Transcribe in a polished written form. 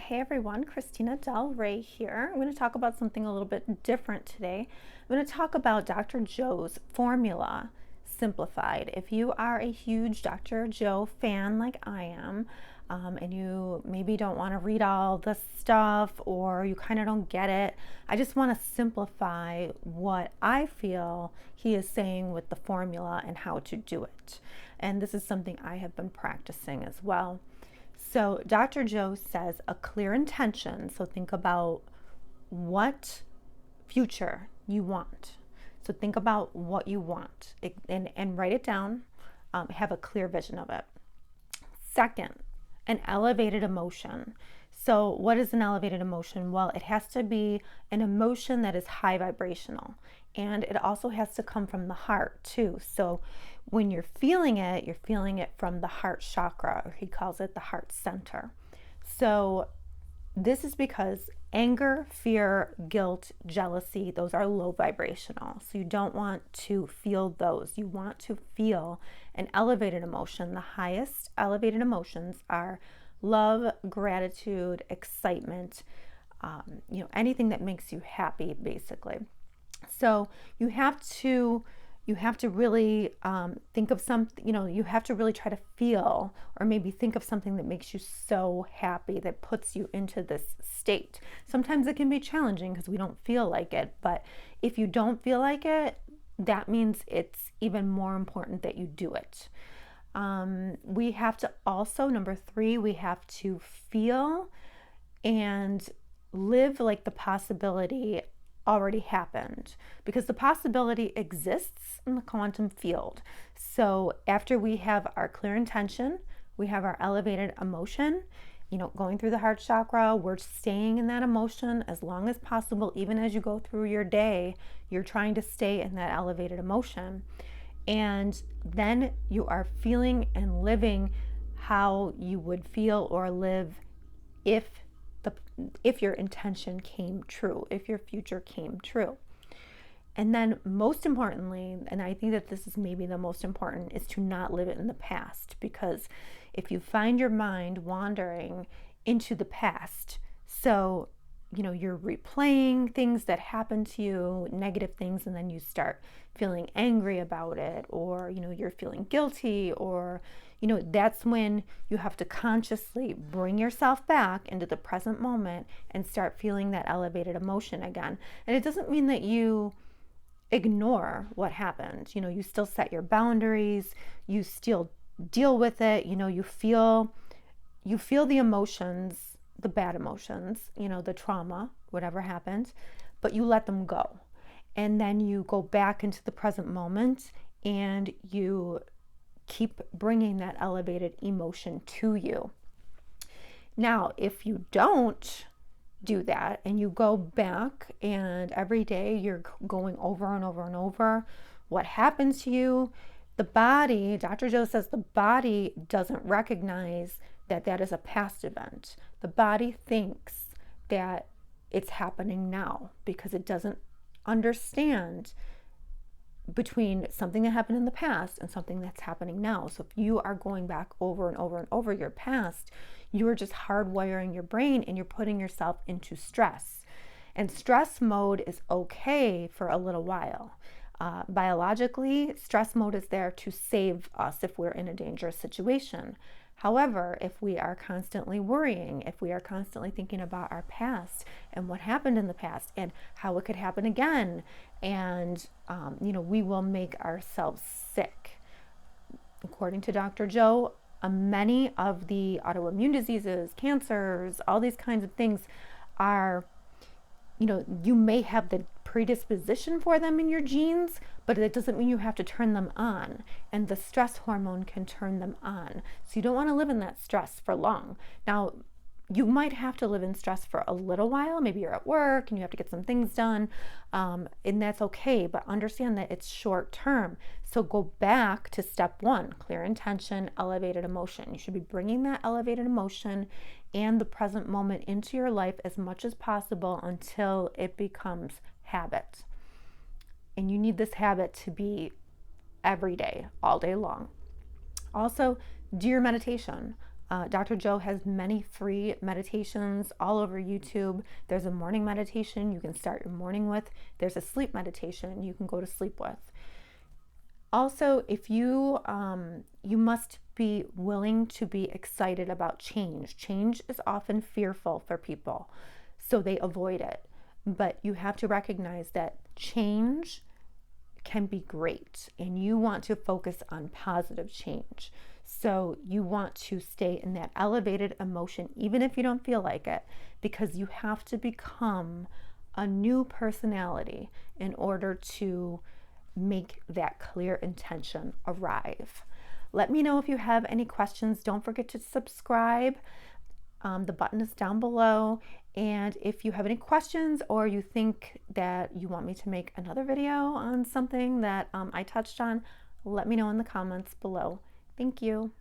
Hey everyone, Christina Del Rey here. I'm going to talk about something a little bit different today. I'm going to talk about Dr. Joe's formula, Simplified. If you are a huge Dr. Joe fan like I am, and you maybe don't want to read all the stuff or you kind of don't get it, I just want to simplify what I feel he is saying with the formula and how to do it. And this is something I have been practicing as well. So Dr. Joe says a clear intention. So think about what future you want. So think about what you want and write it down. Have a clear vision of it. Second, an elevated emotion. So what is an elevated emotion? Well, it has to be an emotion that is high vibrational, and it also has to come from the heart too. So when you're feeling it from the heart chakra, or he calls it the heart center. So this is because anger, fear, guilt, jealousy, those are low vibrational. So you don't want to feel those. You want to feel an elevated emotion. The highest elevated emotions are love, gratitude, excitement, anything that makes you happy, basically. So you have to really think of something, you have to really try to feel, or maybe think of something that makes you so happy, that puts you into this state. Sometimes it can be challenging because we don't feel like it, but if you don't feel like it, that means it's even more important that you do it. We have to also, number 3, we have to feel and live like the possibility already happened, because the possibility exists in the quantum field. So after we have our clear intention, we have our elevated emotion, going through the heart chakra, we're staying in that emotion as long as possible. Even as you go through your day, you're trying to stay in that elevated emotion. And then you are feeling and living how you would feel or live if your intention came true, if your future came true. And then most importantly, and I think that this is maybe the most important, is to not live it in the past. Because if you find your mind wandering into the past, so you're replaying things that happened to you, negative things, and then you start feeling angry about it, or you're feeling guilty, or that's when you have to consciously bring yourself back into the present moment and start feeling that elevated emotion again. And it doesn't mean that you ignore what happened. You still set your boundaries, you still deal with it, you feel the emotions, the bad emotions, the trauma, whatever happened, but you let them go. And then you go back into the present moment and you keep bringing that elevated emotion to you. Now, if you don't do that and you go back and every day you're going over and over and over what happened to you, the body, Dr. Joe says, the body doesn't recognize that is a past event. The body thinks that it's happening now because it doesn't understand between something that happened in the past and something that's happening now. So if you are going back over and over and over your past, you are just hardwiring your brain and you're putting yourself into stress. And stress mode is okay for a little while. Biologically, stress mode is there to save us if we're in a dangerous situation. However, if we are constantly worrying, if we are constantly thinking about our past and what happened in the past and how it could happen again, and we will make ourselves sick. According to Dr. Joe, many of the autoimmune diseases, cancers, all these kinds of things are, you may have the predisposition for them in your genes, but it doesn't mean you have to turn them on. And the stress hormone can turn them on. So you don't want to live in that stress for long. Now, you might have to live in stress for a little while. Maybe you're at work and you have to get some things done, and that's okay, but understand that it's short term. So go back to step 1, clear intention, elevated emotion. You should be bringing that elevated emotion and the present moment into your life as much as possible until it becomes habit. And you need this habit to be every day, all day long. Also, do your meditation. Dr. Joe has many free meditations all over YouTube. There's a morning meditation you can start your morning with. There's a sleep meditation you can go to sleep with. Also, if you must be willing to be excited about change. Change is often fearful for people, so they avoid it. But you have to recognize that change can be great, and you want to focus on positive change. So you want to stay in that elevated emotion, even if you don't feel like it, because you have to become a new personality in order to make that clear intention arrive. Let me know if you have any questions. Don't forget to subscribe. The button is down below. And if you have any questions, or you think that you want me to make another video on something that I touched on, let me know in the comments below. Thank you.